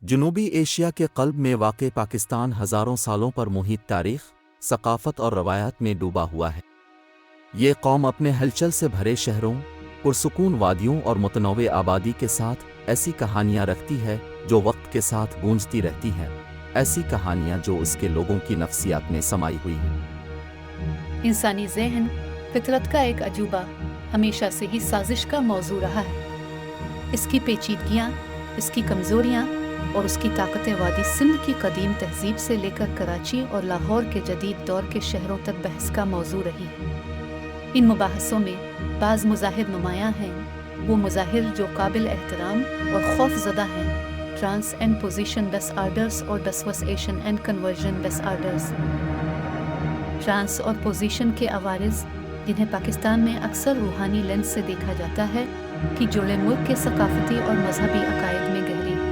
جنوبی ایشیا کے قلب میں واقع پاکستان ہزاروں سالوں پر محیط تاریخ، ثقافت اور روایات میں ڈوبا ہوا ہے۔ یہ قوم اپنے ہلچل سے بھرے شہروں، پرسکون وادیوں اور متنوع آبادی کے ساتھ ایسی کہانیاں رکھتی ہے جو وقت کے ساتھ گونجتی رہتی ہیں، ایسی کہانیاں جو اس کے لوگوں کی نفسیات میں سمائی ہوئی ہیں۔ انسانی ذہن فطرت کا ایک عجوبہ ہمیشہ سے ہی سازش کا موضوع رہا ہے۔ اس کی پیچیدگیاں، اس کی کمزوریاں اور اس کی طاقتیں وادی سندھ کی قدیم تہذیب سے لے کر کراچی اور لاہور کے جدید دور کے شہروں تک بحث کا موضوع رہی ہے۔ ان مباحثوں میں بعض مظاہر نمایاں ہیں، وہ مظاہر جو قابل احترام اور خوف زدہ ہیں: trance and possession disorders اور dissociation and conversion disorders. Trance اور پوزیشن کے عوارض، جنہیں پاکستان میں اکثر روحانی لینس سے دیکھا جاتا ہے، کی جڑیں ملک کے ثقافتی اور مذہبی عقائد میں گہری ہیں۔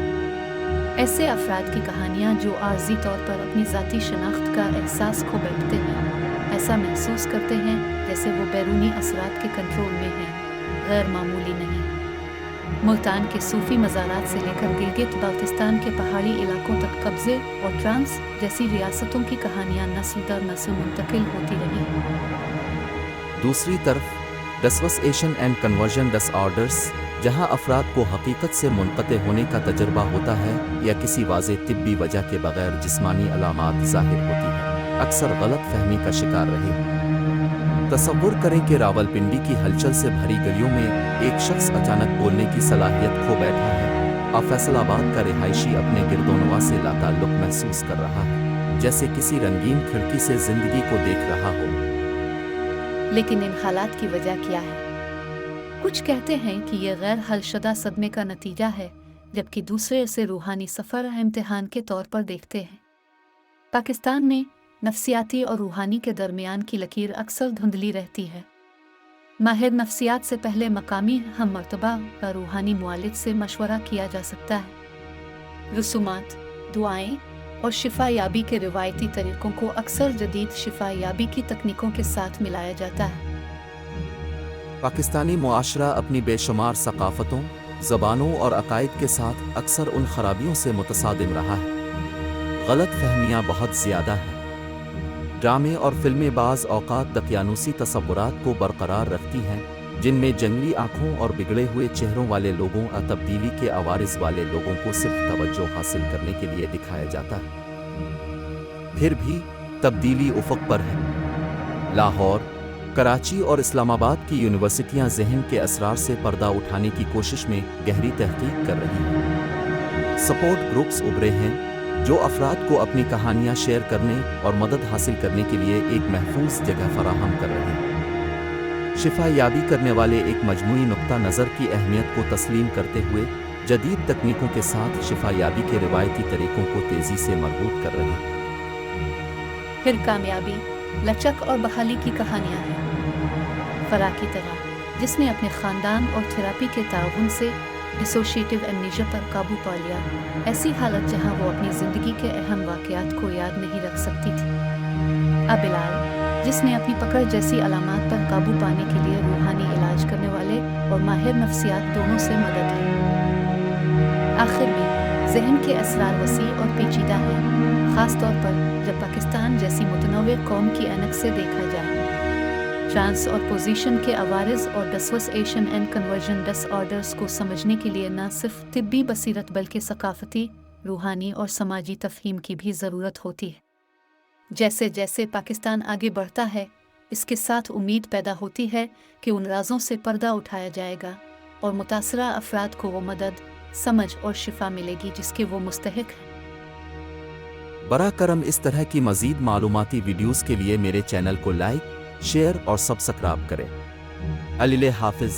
ایسے افراد کی کہانیاں جو عارضی طور پر اپنی ذاتی شناخت کا احساس کھو بیٹھتے ہیں، ایسا محسوس کرتے ہیں جیسے وہ بیرونی اثرات کے کنٹرول میں ہیں، غیر معمولی نہیں۔ ملتان کے صوفی مزارات سے لے کر گلگت بلتستان کے پہاڑی علاقوں تک قبضے اور ٹرانس جیسی ریاستوں کی کہانیاں نسل در نسل منتقل ہوتی رہی ہیں۔ دوسری طرف dissociation and conversion disorders, جہاں افراد کو حقیقت سے منقطع ہونے کا تجربہ ہوتا ہے یا کسی واضح طبی وجہ کے بغیر جسمانی علامات ظاہر ہوتی ہیں، اکثر غلط فہمی کا شکار رہے ہیں۔ تصور کریں کہ راولپنڈی کی ہلچل سے بھری گلیوں میں ایک شخص اچانک بولنے کی صلاحیت کھو بیٹھا ہے، اور فیصل آباد کا رہائشی اپنے گردونواں سے لاتعلق محسوس کر رہا ہے، جیسے کسی رنگین کھڑکی سے زندگی کو دیکھ رہا ہو۔ لیکن ان حالات کی وجہ کیا ہے؟ کچھ کہتے ہیں کہ یہ غیر حل شدہ صدمے کا نتیجہ ہے، جبکہ دوسرے اسے روحانی سفر امتحان کے طور پر دیکھتے ہیں۔ پاکستان میں نفسیاتی اور روحانی کے درمیان کی لکیر اکثر دھندلی رہتی ہے۔ ماہر نفسیات سے پہلے مقامی ہم مرتبہ کا روحانی معالج سے مشورہ کیا جا سکتا ہے۔ رسومات، دعائیں اور شفا یابی کے روایتی طریقوں کو اکثر جدید شفا یابی کی تکنیکوں کے ساتھ ملایا جاتا ہے۔ پاکستانی معاشرہ اپنی بے شمار ثقافتوں، زبانوں اور عقائد کے ساتھ اکثر ان خرابیوں سے متصادم رہا ہے۔ غلط فہمیاں بہت زیادہ ہیں۔ ڈرامے اور فلمیں بعض اوقات دقیانوسی تصورات کو برقرار رکھتی ہیں، جن میں جنگلی آنکھوں اور بگڑے ہوئے چہروں والے لوگوں اور تبدیلی کے عوارض والے لوگوں کو صرف توجہ حاصل کرنے کے لیے دکھایا جاتا ہے۔ پھر بھی تبدیلی افق پر ہے۔ لاہور، کراچی اور اسلام آباد کی یونیورسٹیاں ذہن کے اسرار سے پردہ اٹھانے کی کوشش میں گہری تحقیق کر رہی ہیں۔ سپورٹ گروپس ابھرے ہیں جو افراد کو اپنی کہانیاں شیئر کرنے اور مدد حاصل کرنے کے لیے ایک محفوظ جگہ فراہم کر رہے ہیں۔ شفا یابی کرنے والے ایک مجموعی نقطہ نظر کی اہمیت کو تسلیم کرتے ہوئے جدید تکنیکوں کے ساتھ شفا یابی کے روایتی طریقوں کو تیزی سے مربوط کر رہے ہیں۔ پھر کامیابی، لچک اور بحالی کی کہانیاں ہیں۔ فرا کی طرح، جس نے اپنے خاندان اور تھراپی کے تعاون سے ڈسوشیٹیو ایمنیشیا پر قابو پا لیا، ایسی حالت جہاں وہ اپنی زندگی کے اہم واقعات کو یاد نہیں رکھ سکتی تھی۔ ابلال، جس نے اپنی پکڑ جیسی علامات پر قابو پانے کے لیے روحانی علاج کرنے والے اور ماہر نفسیات دونوں سے مدد لی۔ آخر میں ذہن کے اسرار وسیع اور پیچیدہ ہیں، خاص طور پر جب پاکستان جیسی متنوع قوم کی عینک سے دیکھا جائے۔ ٹرانس اور پوزیشن کے عوارض اور dissociation and conversion disorders کو سمجھنے کے لیے نہ صرف طبی بصیرت بلکہ ثقافتی، روحانی اور سماجی تفہیم کی بھی ضرورت ہوتی ہے۔ جیسے جیسے پاکستان آگے بڑھتا ہے، اس کے ساتھ امید پیدا ہوتی ہے کہ ان رازوں سے پردہ اٹھایا جائے گا اور متاثرہ افراد کو وہ مدد، سمجھ اور شفا ملے گی جس کے وہ مستحق ہیں۔ براہ کرم اس طرح کی مزید معلوماتی ویڈیوز کے لیے میرے چینل کو لائک، شیئر اور سبسکرائب کریں۔ علیل حافظ۔